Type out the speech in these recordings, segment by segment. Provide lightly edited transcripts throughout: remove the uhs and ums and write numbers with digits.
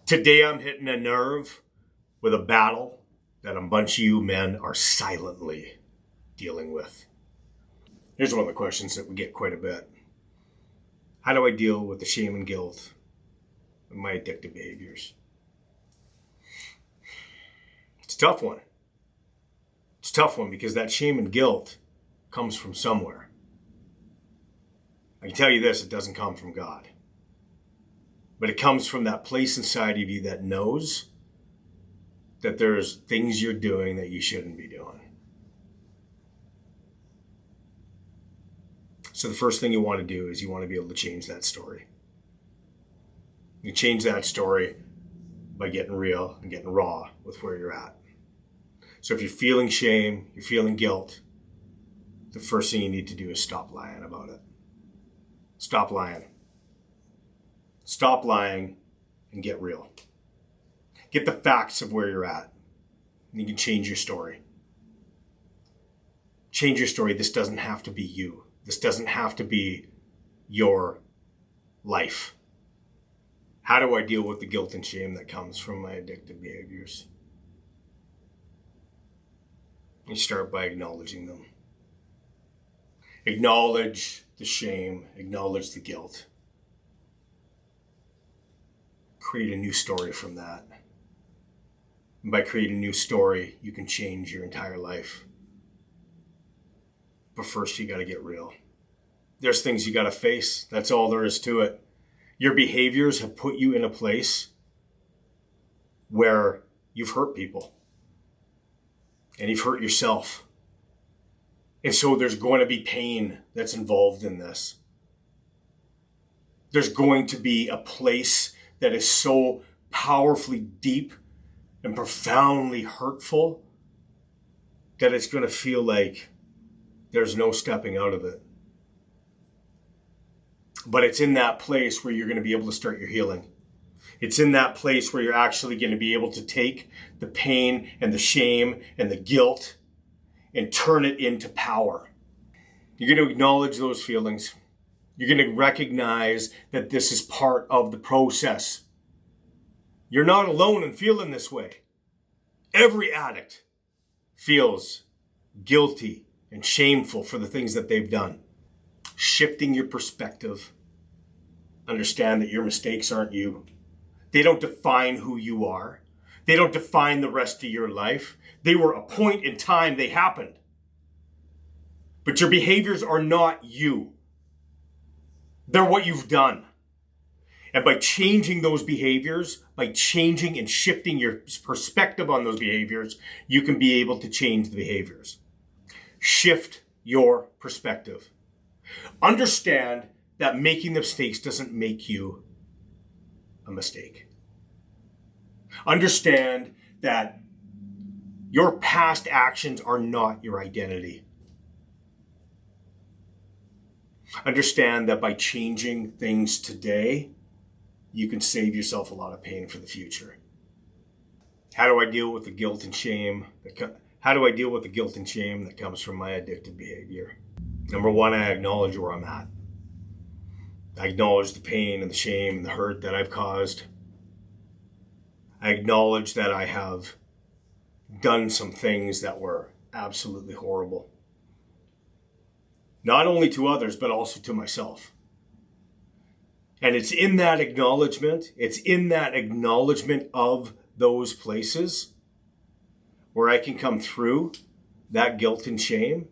Today I'm hitting a nerve with a battle that a bunch of you men are silently dealing with. Here's one of the questions that we get quite a bit. How do I deal with the shame and guilt of my addictive behaviors? It's a tough one. It's a tough one because that shame and guilt comes from somewhere. I can tell you this, it doesn't come from God. But it comes from that place inside of you that knows that there's things you're doing that you shouldn't be doing. So the first thing you want to do is you want to be able to change that story. You change that story by getting real and getting raw with where you're at. So if you're feeling shame, you're feeling guilt, the first thing you need to do is stop lying about it. Stop lying. Stop lying and get real. Get the facts of where you're at. And you can change your story. Change your story. This doesn't have to be you. This doesn't have to be your life. How do I deal with the guilt and shame that comes from my addictive behaviors? You start by acknowledging them. Acknowledge the shame. Acknowledge the guilt. Create a new story from that. And by creating a new story, you can change your entire life. But first, you got to get real. There's things you got to face. That's all there is to it. Your behaviors have put you in a place where you've hurt people. And you've hurt yourself. And so there's going to be pain that's involved in this. There's going to be a place that is so powerfully deep and profoundly hurtful that it's going to feel like there's no stepping out of it. But it's in that place where you're going to be able to start your healing. It's in that place where you're actually going to be able to take the pain and the shame and the guilt and turn it into power. You're going to acknowledge those feelings. You're going to recognize that this is part of the process. You're not alone in feeling this way. Every addict feels guilty and shameful for the things that they've done. Shifting your perspective. Understand that your mistakes aren't you. They don't define who you are. They don't define the rest of your life. They were a point in time they happened. But your behaviors are not you. They're what you've done. And by changing those behaviors, by changing and shifting your perspective on those behaviors, you can be able to change the behaviors. Shift your perspective. Understand that making the mistakes doesn't make you a mistake. Understand that your past actions are not your identity. Understand that by changing things today, you can save yourself a lot of pain for the future. How do I deal with the guilt and shame? How do I deal with the guilt and shame that comes from my addictive behavior? Number one, I acknowledge where I'm at. I acknowledge the pain and the shame and the hurt that I've caused. I acknowledge that I have done some things that were absolutely horrible. Not only to others, but also to myself. And it's in that acknowledgement of those places where I can come through that guilt and shame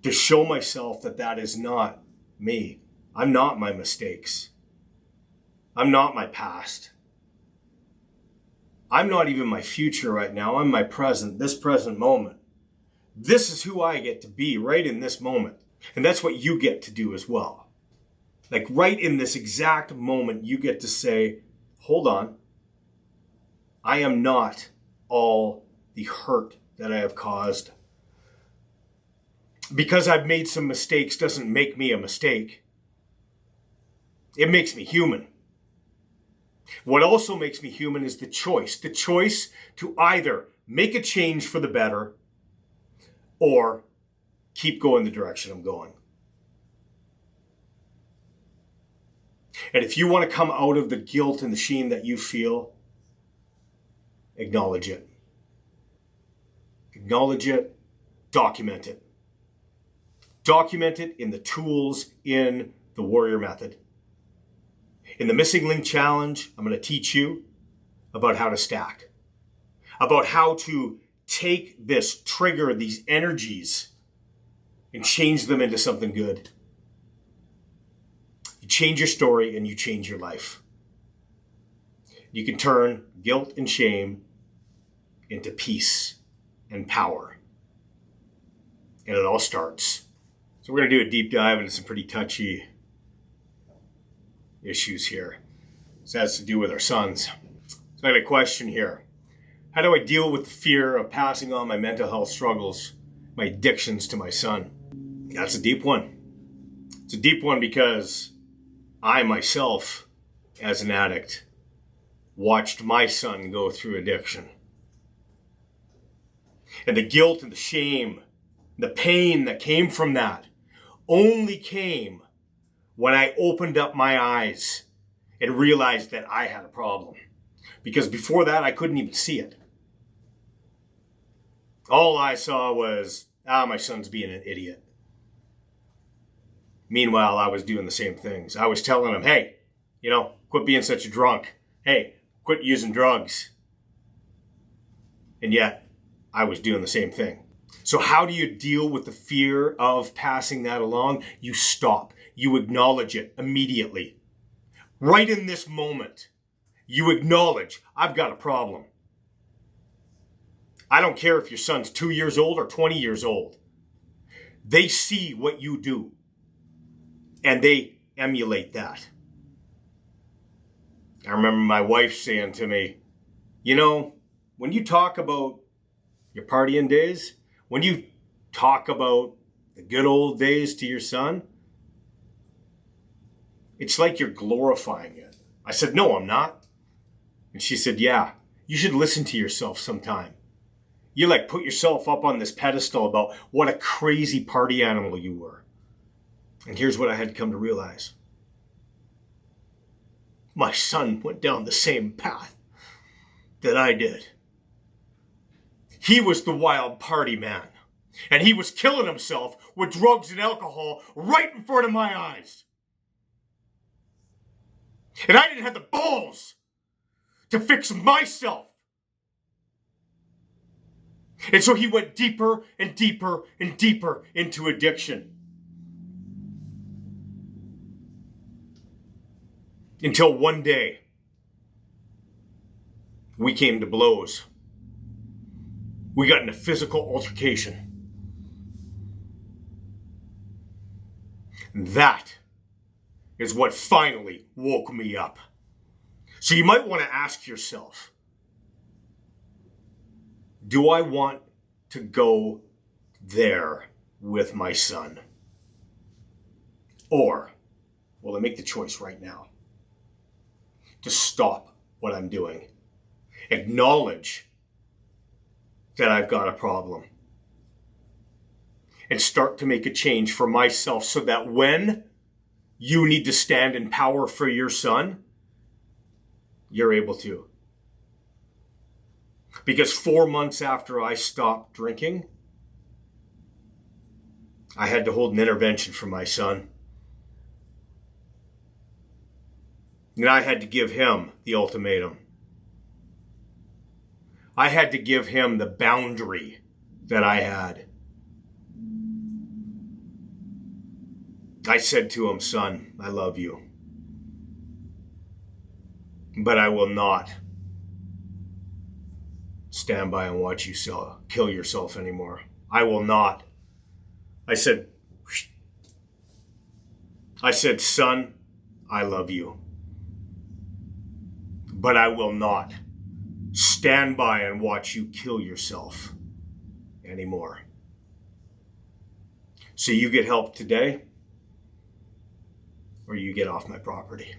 to show myself that that is not me. I'm not my mistakes. I'm not my past. I'm not even my future right now. I'm my present, this present moment. This is who I get to be right in this moment. And that's what you get to do as well. Like right in this exact moment, you get to say, hold on. I am not all the hurt that I have caused. Because I've made some mistakes doesn't make me a mistake. It makes me human. What also makes me human is the choice to either make a change for the better or keep going the direction I'm going. And if you want to come out of the guilt and the shame that you feel, Acknowledge it. Acknowledge it. Document it. Document it in the tools in the Warrior Method. In the Missing Link Challenge, I'm going to teach you about how to stack, about how to take this trigger, these energies, and change them into something good. You change your story and you change your life. You can turn guilt and shame into peace and power. And it all starts. So we're going to do a deep dive into some pretty touchy issues here. This has to do with our sons. So I got a question here. How do I deal with the fear of passing on my mental health struggles, my addictions to my son? That's a deep one. It's a deep one because I myself, as an addict, watched my son go through addiction. And the guilt and the shame, the pain that came from that only came when I opened up my eyes and realized that I had a problem. Because before that, I couldn't even see it. All I saw was, my son's being an idiot. Meanwhile, I was doing the same things. I was telling him, hey, quit being such a drunk. Hey, quit using drugs. And yet, I was doing the same thing. So how do you deal with the fear of passing that along? You stop. You acknowledge it immediately. Right in this moment, you acknowledge, I've got a problem. I don't care if your son's 2 years old or 20 years old. They see what you do, and they emulate that. I remember my wife saying to me, when you talk about your partying days, when you talk about the good old days to your son, it's like you're glorifying it. I said, no, I'm not. And she said, yeah, you should listen to yourself sometime. You put yourself up on this pedestal about what a crazy party animal you were. And here's what I had to come to realize. My son went down the same path that I did. He was the wild party man. And he was killing himself with drugs and alcohol right in front of my eyes. And I didn't have the balls to fix myself. And so he went deeper and deeper and deeper into addiction. Until one day, we came to blows. We got in a physical altercation. That is what finally woke me up. So you might want to ask yourself, do I want to go there with my son? Or will I make the choice right now to stop what I'm doing? Acknowledge that I've got a problem. And start to make a change for myself so that when you need to stand in power for your son, you're able to. Because 4 months after I stopped drinking, I had to hold an intervention for my son. And I had to give him the ultimatum. I had to give him the boundary that I had. I said to him, son, I love you. But I will not stand by and watch you kill yourself anymore. I will not. I said, son, I love you. But I will not stand by and watch you kill yourself anymore. So you get help today, or you get off my property.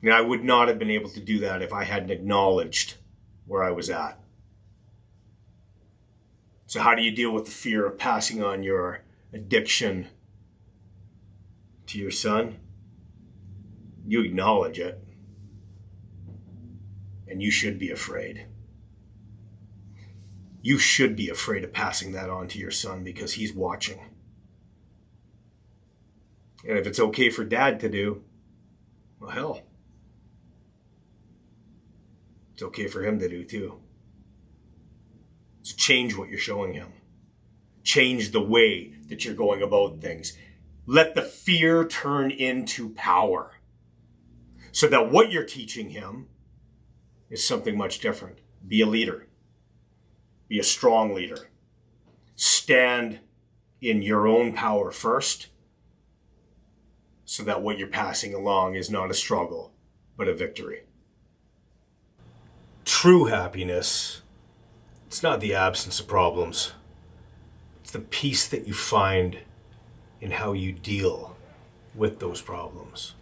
And I would not have been able to do that if I hadn't acknowledged where I was at. So how do you deal with the fear of passing on your addiction to your son? You acknowledge it. And you should be afraid. You should be afraid of passing that on to your son because he's watching. And if it's okay for dad to do, well, hell, it's okay for him to do too. So change what you're showing him. Change the way that you're going about things. Let the fear turn into power so that what you're teaching him is something much different. Be a leader. Be a strong leader. Stand in your own power first so that what you're passing along is not a struggle, but a victory. True happiness, it's not the absence of problems. It's the peace that you find in how you deal with those problems.